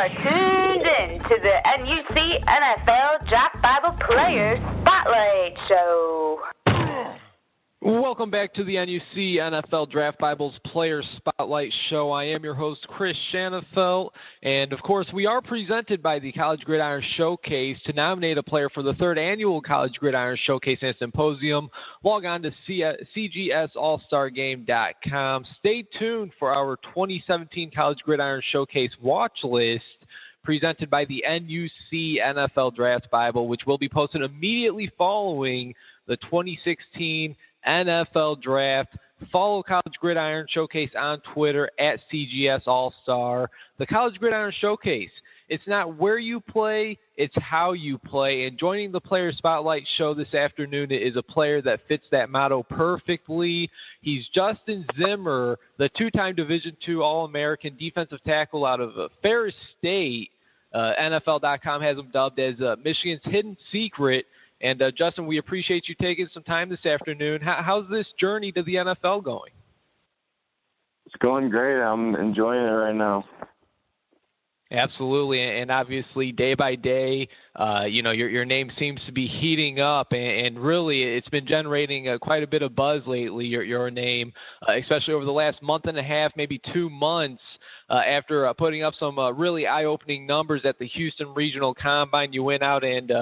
are tuned in to the NUC NFL Draft Bible Players Spotlight Show. Welcome back to the NUC NFL Draft Bibles Players Spotlight Show. I am your host, Chris Shanafelt, and of course, we are presented by the College Gridiron Showcase. To nominate a player for the third annual College Gridiron Showcase and Symposium, log on to cgsallstargame.com. Stay tuned for our 2017 College Gridiron Showcase watch list, presented by the NUC NFL Draft Bible, which will be posted immediately following the 2016 NFL Draft. Follow College Gridiron Showcase on Twitter at CGS All-Star. The College Gridiron Showcase, it's not where you play, it's how you play. And joining the Player Spotlight Show this afternoon is a player that fits that motto perfectly. He's Justin Zimmer, the two-time Division II All-American defensive tackle out of Ferris State. NFL.com has him dubbed as Michigan's hidden secret. And, Justin, we appreciate you taking some time this afternoon. How's this journey to the NFL going? It's going great. I'm enjoying it right now. Absolutely, and obviously day by day, your name seems to be heating up, and really it's been generating quite a bit of buzz lately, your name, especially over the last month and a half, maybe 2 months, after putting up some really eye-opening numbers at the Houston Regional Combine. You went out and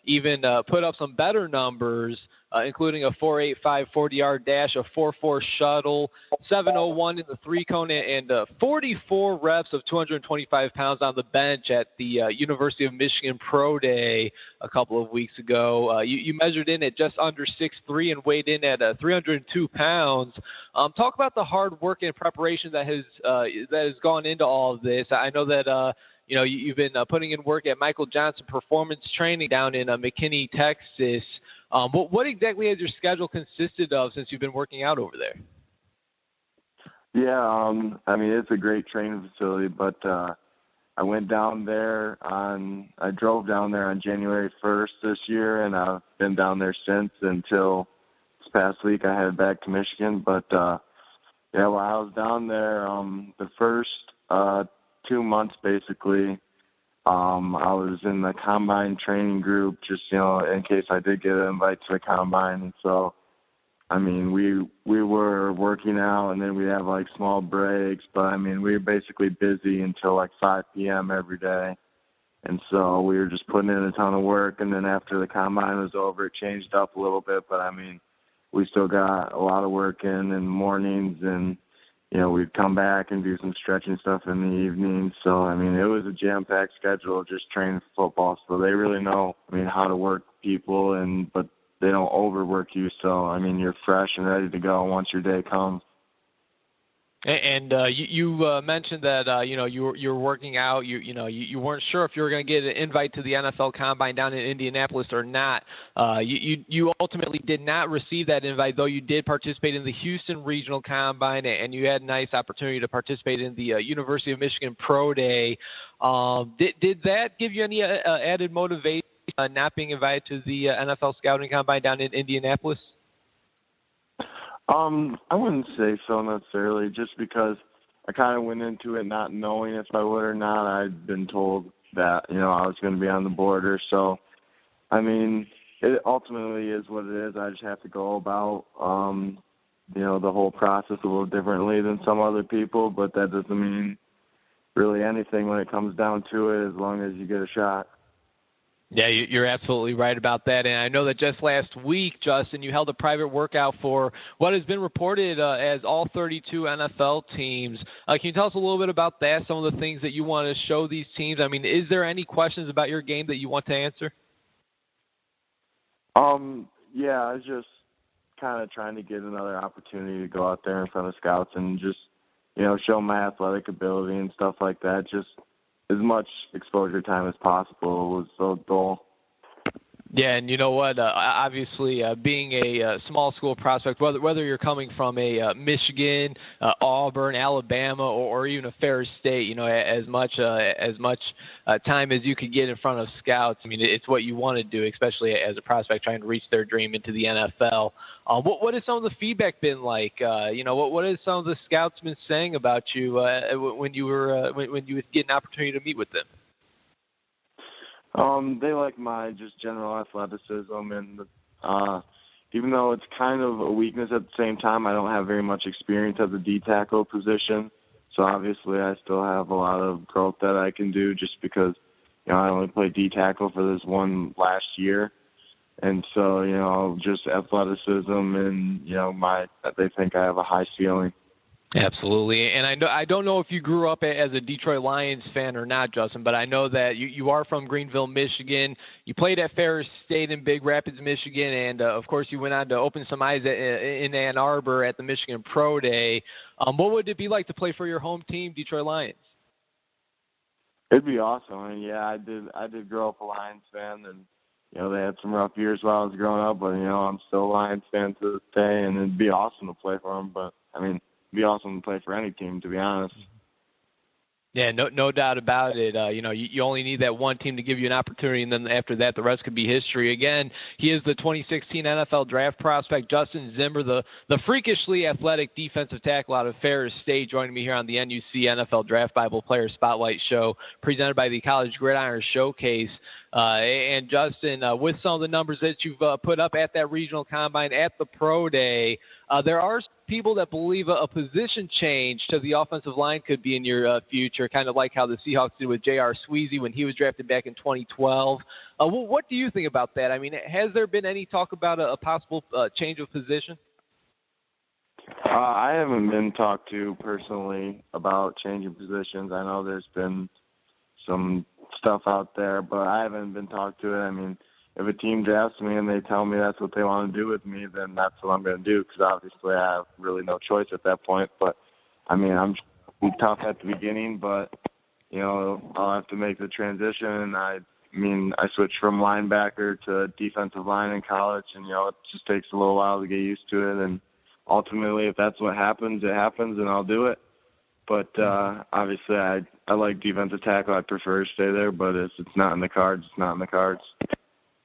even put up some better numbers, including a 4.85 40-yard dash, a 4.4 shuttle, 7.01 in the three-cone, and 44 reps of 225 pounds on the bench at the University of Michigan Pro Day a couple of weeks ago. You measured in at just under 6'3" and weighed in at 302 pounds. Talk about the hard work and preparation that has gone into all of this. I know that you've been putting in work at Michael Johnson Performance Training down in McKinney, Texas. What exactly has your schedule consisted of since you've been working out over there? Yeah, it's a great training facility, but I went down there I drove down there on January 1st this year, and I've been down there since until this past week. I headed back to Michigan, but while I was down there, the first 2 months basically, I was in the combine training group just, in case I did get an invite to the combine. And so, we were working out, and then we have like small breaks, but we were basically busy until like 5 p.m. every day. And so we were just putting in a ton of work, and then after the combine was over, it changed up a little bit, but we still got a lot of work in the mornings, and we'd come back and do some stretching stuff in the evenings. So, it was a jam-packed schedule just training for football. So they really know, how to work people, but they don't overwork you. So, you're fresh and ready to go once your day comes. And you mentioned that you were working out. You weren't sure if you were going to get an invite to the NFL Combine down in Indianapolis or not. You ultimately did not receive that invite, though you did participate in the Houston Regional Combine, and you had a nice opportunity to participate in the University of Michigan Pro Day. Did that give you any added motivation not being invited to the NFL Scouting Combine down in Indianapolis? I wouldn't say so necessarily, just because I kind of went into it not knowing if I would or not. I'd been told that, I was going to be on the border. So, it ultimately is what it is. I just have to go about, the whole process a little differently than some other people, but that doesn't mean really anything when it comes down to it, as long as you get a shot. Yeah, you're absolutely right about that. And I know that just last week, Justin, you held a private workout for what has been reported as all 32 NFL teams. Can you tell us a little bit about that, some of the things that you want to show these teams? Is there any questions about your game that you want to answer? Yeah, I was just kind of trying to get another opportunity to go out there in front of scouts and just, show my athletic ability and stuff like that. Just as much exposure time as possible was the goal. Yeah, and you know what? Obviously, being a small school prospect, whether you're coming from a Michigan, Auburn, Alabama, or even a Ferris State, you know, as much time as you could get in front of scouts. I mean, it's what you want to do, especially as a prospect trying to reach their dream into the NFL. What has some of the feedback been like? You know, what has some of the scouts been saying about you when you would get an opportunity to meet with them? They like my just general athleticism, and even though it's kind of a weakness at the same time, I don't have very much experience at the D tackle position. So obviously, I still have a lot of growth that I can do, just because I only played D tackle for this one last year, and so just athleticism, and they think I have a high ceiling. Absolutely, and I don't know if you grew up as a Detroit Lions fan or not, Justin, but I know that you are from Greenville, Michigan. You played at Ferris State in Big Rapids, Michigan, and of course you went on to open some eyes in Ann Arbor at the Michigan Pro Day. What would it be like to play for your home team, Detroit Lions? It'd be awesome. I mean, yeah, I did grow up a Lions fan, and they had some rough years while I was growing up, but I'm still a Lions fan to this day, and it'd be awesome to play for them. But I mean, be awesome to play for any team, to be honest. Yeah, no doubt about it. You only need that one team to give you an opportunity, and then after that, the rest could be history. Again, he is the 2016 NFL draft prospect, Justin Zimmer, the freakishly athletic defensive tackle out of Ferris State, joining me here on the NUC NFL Draft Bible Player Spotlight Show, presented by the College Gridiron Showcase. And Justin, with some of the numbers that you've put up at that regional combine, at the Pro Day, there are people that believe a position change to the offensive line could be in your future, kind of like how the Seahawks did with J.R. Sweezy when he was drafted back in 2012. What do you think about that? I mean, has there been any talk about a possible change of position? I haven't been talked to personally about changing positions. I know there's been some stuff out there, but I haven't been talked to it. I mean, if a team drafts me and they tell me that's what they want to do with me, then that's what I'm going to do, because obviously I have really no choice at that point. But, I mean, I'm tough at the beginning, but, I'll have to make the transition. I switched from linebacker to defensive line in college, and, it just takes a little while to get used to it. And ultimately, if that's what happens, it happens, and I'll do it. But obviously, I like defensive tackle. I prefer to stay there, but if it's not in the cards, it's not in the cards.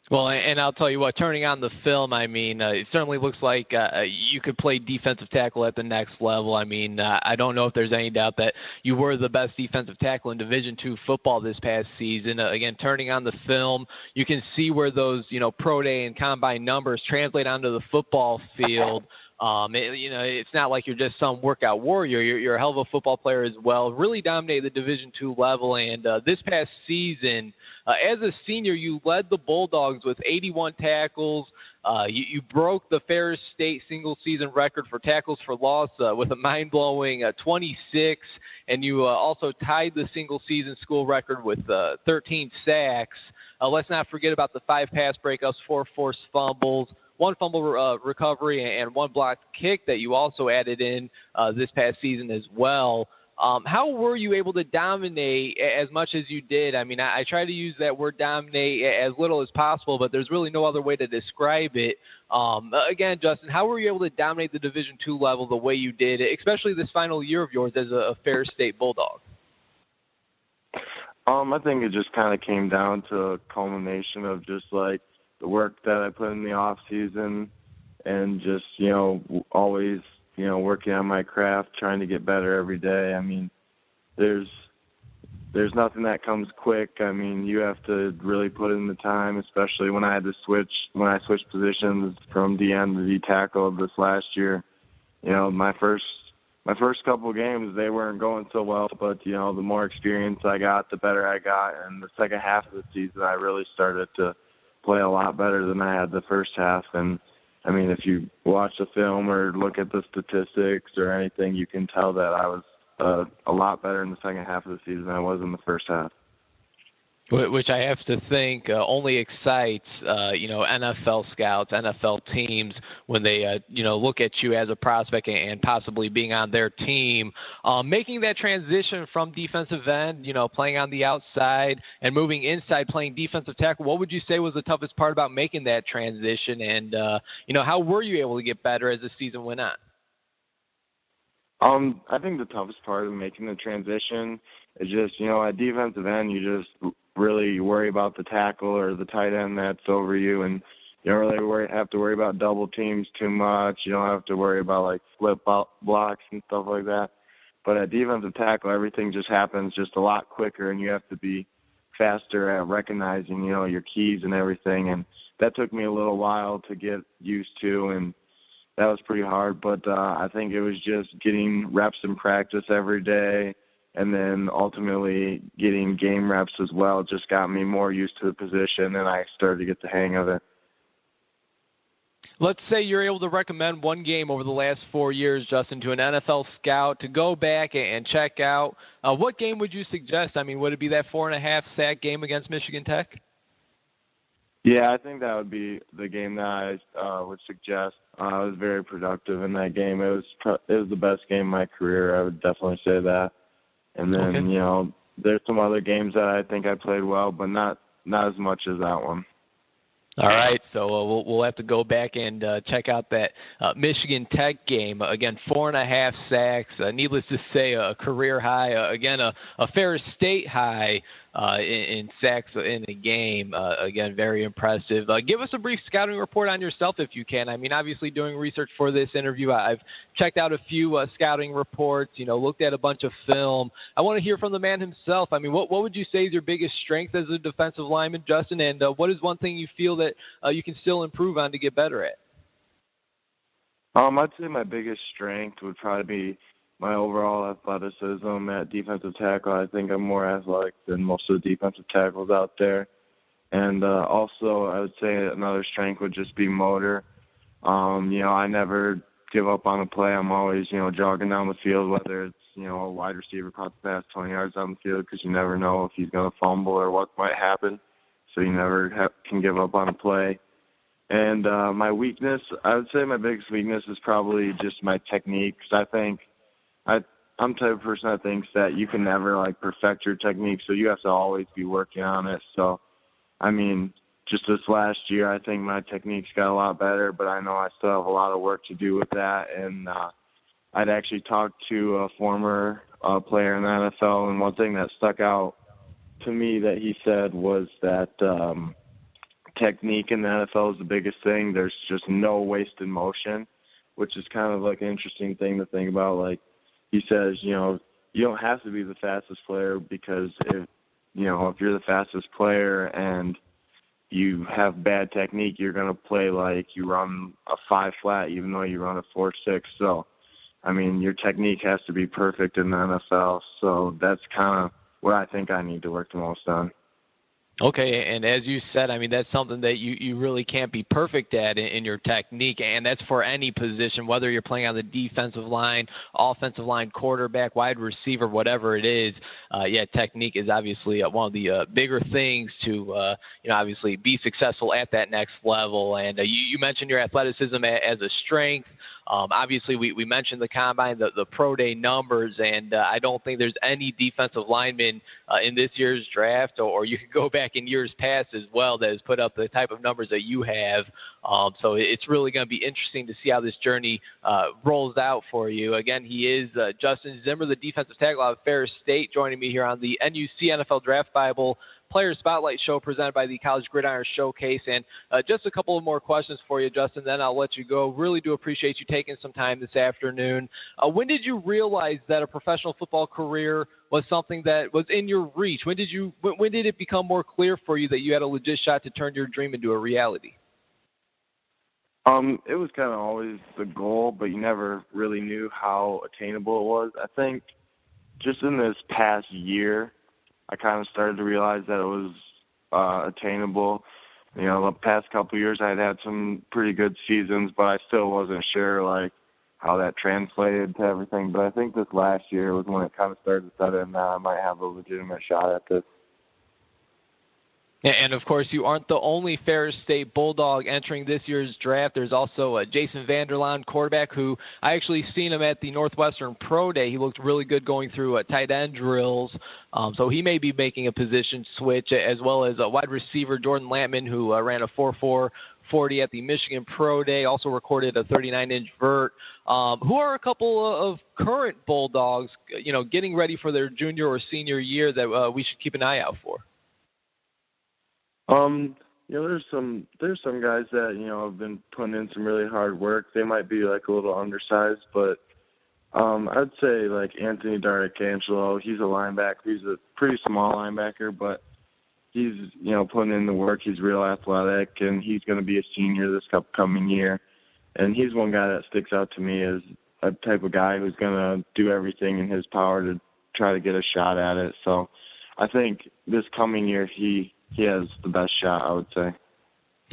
Well, and I'll tell you what, turning on the film, I mean, it certainly looks like you could play defensive tackle at the next level. I mean, I don't know if there's any doubt that you were the best defensive tackle in Division II football this past season. Again, turning on the film, you can see where those, pro day and combine numbers translate onto the football field. It's not like you're just some workout warrior. You're a hell of a football player as well. Really dominated the Division II level. And this past season, as a senior, you led the Bulldogs with 81 tackles. You broke the Ferris State single-season record for tackles for loss with a mind-blowing 26. And you also tied the single-season school record with 13 sacks. Let's not forget about the 5 pass breakups, 4 forced fumbles, 1 fumble recovery, and 1 blocked kick that you also added in this past season as well. How were you able to dominate as much as you did? I mean, I try to use that word dominate as little as possible, but there's really no other way to describe it. Again, Justin, how were you able to dominate the Division II level the way you did, especially this final year of yours as a Ferris State Bulldog? I think it just kind of came down to a culmination of just like the work that I put in the off season, and just always working on my craft, trying to get better every day. I mean, there's nothing that comes quick. I mean, you have to really put in the time, especially when I switched positions from DN to D tackle this last year. My first couple of games, they weren't going so well, but the more experience I got, the better I got. And the second half of the season, I really started to play a lot better than I had the first half. And I mean, if you watch the film or look at the statistics or anything, you can tell that I was a lot better in the second half of the season than I was in the first half. Which I have to think only excites, NFL scouts, NFL teams when they, look at you as a prospect and possibly being on their team. Making that transition from defensive end, playing on the outside and moving inside, playing defensive tackle, what would you say was the toughest part about making that transition? And, how were you able to get better as the season went on? I think the toughest part of making the transition is just, at defensive end, you just really worry about the tackle or the tight end that's over you, and you don't really have to worry about double teams too much. You don't have to worry about, like, flip blocks and stuff like that. But at defensive tackle, everything just happens just a lot quicker, and you have to be faster at recognizing, your keys and everything. And that took me a little while to get used to, and that was pretty hard. But I think it was just getting reps in practice every day, and then ultimately getting game reps as well just got me more used to the position, and I started to get the hang of it. Let's say you're able to recommend one game over the last 4 years, Justin, to an NFL scout to go back and check out. What game would you suggest? I mean, would it be that 4.5 sack game against Michigan Tech? Yeah, I think that would be the game that I would suggest. I was very productive in that game. It was the best game of my career. I would definitely say that. And then, there's some other games that I think I played well, but not as much as that one. All right, so we'll have to go back and check out that Michigan Tech game. Again, 4.5 sacks. Needless to say, a career high. Again, a Ferris State high in sacks in a game. Again, very impressive. Give us a brief scouting report on yourself if you can. I mean, obviously doing research for this interview, I've checked out a few scouting reports, looked at a bunch of film. I want to hear from the man himself. I mean, what would you say is your biggest strength as a defensive lineman, Justin, and what is one thing you feel that you can still improve on to get better at? I'd say my biggest strength would probably be my overall athleticism at defensive tackle. I think I'm more athletic than most of the defensive tackles out there. And also, I would say another strength would just be motor. I never give up on a play. I'm always, jogging down the field, whether it's, a wide receiver caught the pass 20 yards down the field, because you never know if he's going to fumble or what might happen. So you never can give up on a play. And my weakness, I would say my biggest weakness is probably just my technique, because I think I'm the type of person that thinks that you can never, perfect your technique, so you have to always be working on it. So, I mean, just this last year, I think my techniques got a lot better, but I know I still have a lot of work to do with that. And I'd actually talked to a former player in the NFL, and one thing that stuck out to me that he said was that technique in the NFL is the biggest thing. There's just no wasted motion, which is kind of like an interesting thing to think about. Like he says, you don't have to be the fastest player, because if you're the fastest player and you have bad technique, you're going to play like you run a 5 flat, even though you run a 4.6. So, I mean, your technique has to be perfect in the NFL. So that's kind of what I think I need to work the most on. Okay, and as you said, I mean, that's something that you really can't be perfect at in your technique, and that's for any position, whether you're playing on the defensive line, offensive line, quarterback, wide receiver, whatever it is. Technique is obviously one of the bigger things to, obviously be successful at that next level. And you mentioned your athleticism as a strength. Obviously, we mentioned the combine, the pro day numbers, and I don't think there's any defensive lineman in this year's draft, or you could go back in years past as well, that has put up the type of numbers that you have. So it's really going to be interesting to see how this journey rolls out for you. Again, he is Justin Zimmer, the defensive tackle out of Ferris State, joining me here on the NUC NFL Draft Bible Player Spotlight Show presented by the College Gridiron Showcase. And just a couple of more questions for you, Justin, then I'll let you go. Really do appreciate you taking some time this afternoon. When did you realize that a professional football career was something that was in your reach? When did it become more clear for you that you had a legit shot to turn your dream into a reality? It was kind of always the goal, but you never really knew how attainable it was. I think just in this past year, I kind of started to realize that it was attainable. The past couple of years I had some pretty good seasons, but I still wasn't sure how that translated to everything. But I think this last year was when it kind of started to set in that I might have a legitimate shot at this. And, of course, you aren't the only Ferris State Bulldog entering this year's draft. There's also Jason Vanderlaan, quarterback, who I actually seen him at the Northwestern Pro Day. He looked really good going through tight end drills. So he may be making a position switch, as well as a wide receiver, Jordan Lampman, who ran a 4.4 40 at the Michigan Pro Day, also recorded a 39-inch vert. Who are a couple of current Bulldogs, getting ready for their junior or senior year that we should keep an eye out for? There's some guys that, have been putting in some really hard work. They might be like a little undersized, but I'd say like Anthony D'Arcangelo, he's a linebacker. He's a pretty small linebacker, but he's, putting in the work. He's real athletic, and he's going to be a senior this upcoming year. And he's one guy that sticks out to me as a type of guy who's going to do everything in his power to try to get a shot at it. So I think this coming year he has the best shot, I would say.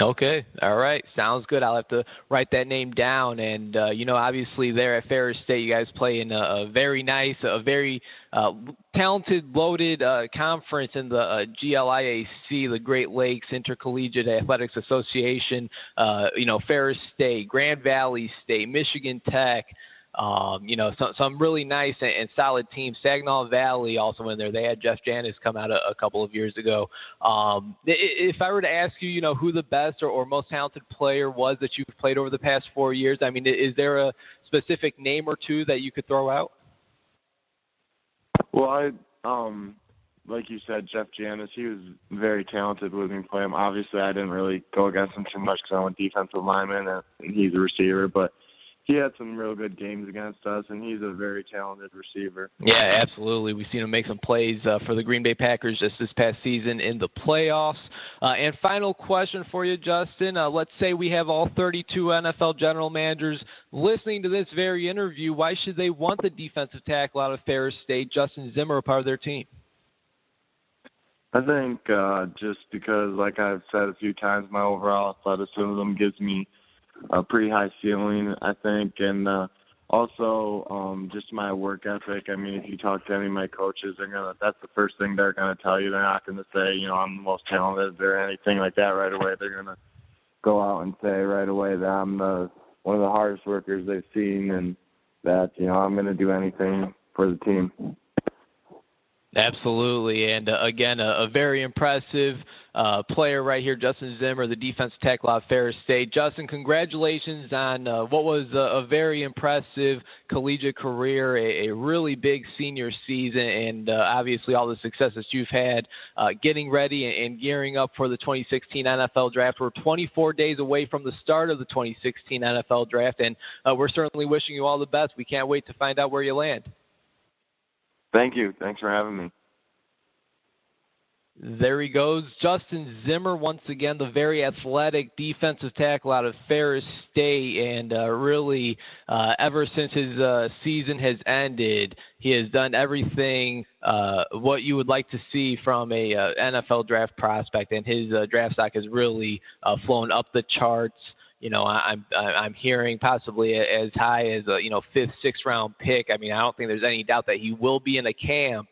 Okay. All right. Sounds good. I'll have to write that name down. And, obviously there at Ferris State, you guys play in a very nice, a very talented, loaded conference in the GLIAC, the Great Lakes Intercollegiate Athletics Association. Ferris State, Grand Valley State, Michigan Tech, some really nice and solid teams. Saginaw Valley also in there. They had Jeff Janis come out a couple of years ago. If I were to ask you, who the best or most talented player was that you've played over the past 4 years, I mean, is there a specific name or two that you could throw out? Well, like you said, Jeff Janis, he was very talented with me playing him. Obviously, I didn't really go against him too much because I'm a defensive lineman and he's a receiver, but he had some real good games against us, and he's a very talented receiver. Yeah, absolutely. We've seen him make some plays for the Green Bay Packers just this past season in the playoffs. And final question for you, Justin. Let's say we have all 32 NFL general managers listening to this very interview. Why should they want the defensive tackle out of Ferris State, Justin Zimmer, a part of their team? I think just because, like I've said a few times, my overall athleticism gives me a pretty high ceiling, I think, and also just my work ethic. I mean, if you talk to any of my coaches, that's the first thing they're gonna tell you. They're not gonna say, I'm the most talented or anything like that right away. They're gonna go out and say right away that I'm one of the hardest workers they've seen, and that I'm gonna do anything for the team. Absolutely, and again, a very impressive player right here, Justin Zimmer, the defensive tackle out of Ferris State. Justin, congratulations on what was a very impressive collegiate career, a really big senior season, and obviously all the successes you've had getting ready and gearing up for the 2016 NFL Draft. We're 24 days away from the start of the 2016 NFL Draft, and we're certainly wishing you all the best. We can't wait to find out where you land. Thank you. Thanks for having me. There he goes, Justin Zimmer, once again, the very athletic defensive tackle out of Ferris State, and really ever since his season has ended, he has done everything what you would like to see from a NFL draft prospect, and his draft stock has really flown up the charts. I'm hearing possibly as high as a fifth, sixth round pick. I mean, I don't think there's any doubt that he will be in a camp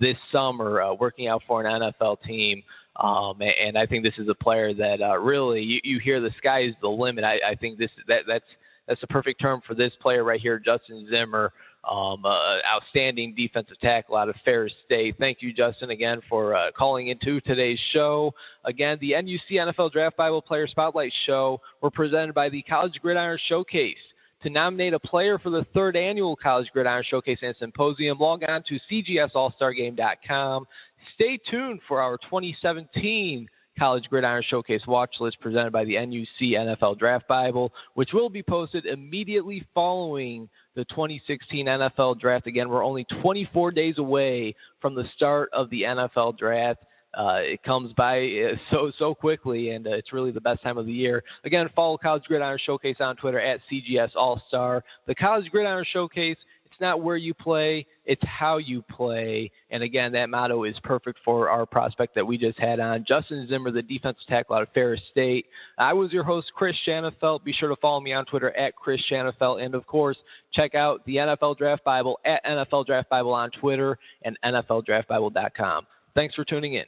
this summer working out for an NFL team. And I think this is a player that really you hear the sky is the limit. I think that's the perfect term for this player right here, Justin Zimmer. Outstanding defensive tackle out of Ferris State. Thank you, Justin, again for calling into today's show. Again, the NUC NFL Draft Bible Player Spotlight Show were presented by the College Gridiron Showcase. To nominate a player for the 3rd annual College Gridiron Showcase and Symposium, log on to cgsallstargame.com. Stay tuned for our 2017 College Gridiron Showcase watch list presented by the NUC NFL Draft Bible, which will be posted immediately following the 2016 NFL Draft. Again, we're only 24 days away from the start of the NFL Draft. It comes by so quickly, and it's really the best time of the year. Again, follow College Gridiron Showcase on Twitter at CGS All-Star. The College Gridiron Showcase, it's not where you play, it's how you play. And again, that motto is perfect for our prospect that we just had on, Justin Zimmer, the defensive tackle out of Ferris State. I was your host, Chris Shanafelt. Be sure to follow me on Twitter at Chris Shanafelt. And of course, check out the NFL Draft Bible at NFL Draft Bible on Twitter and NFLDraftBible.com. Thanks for tuning in.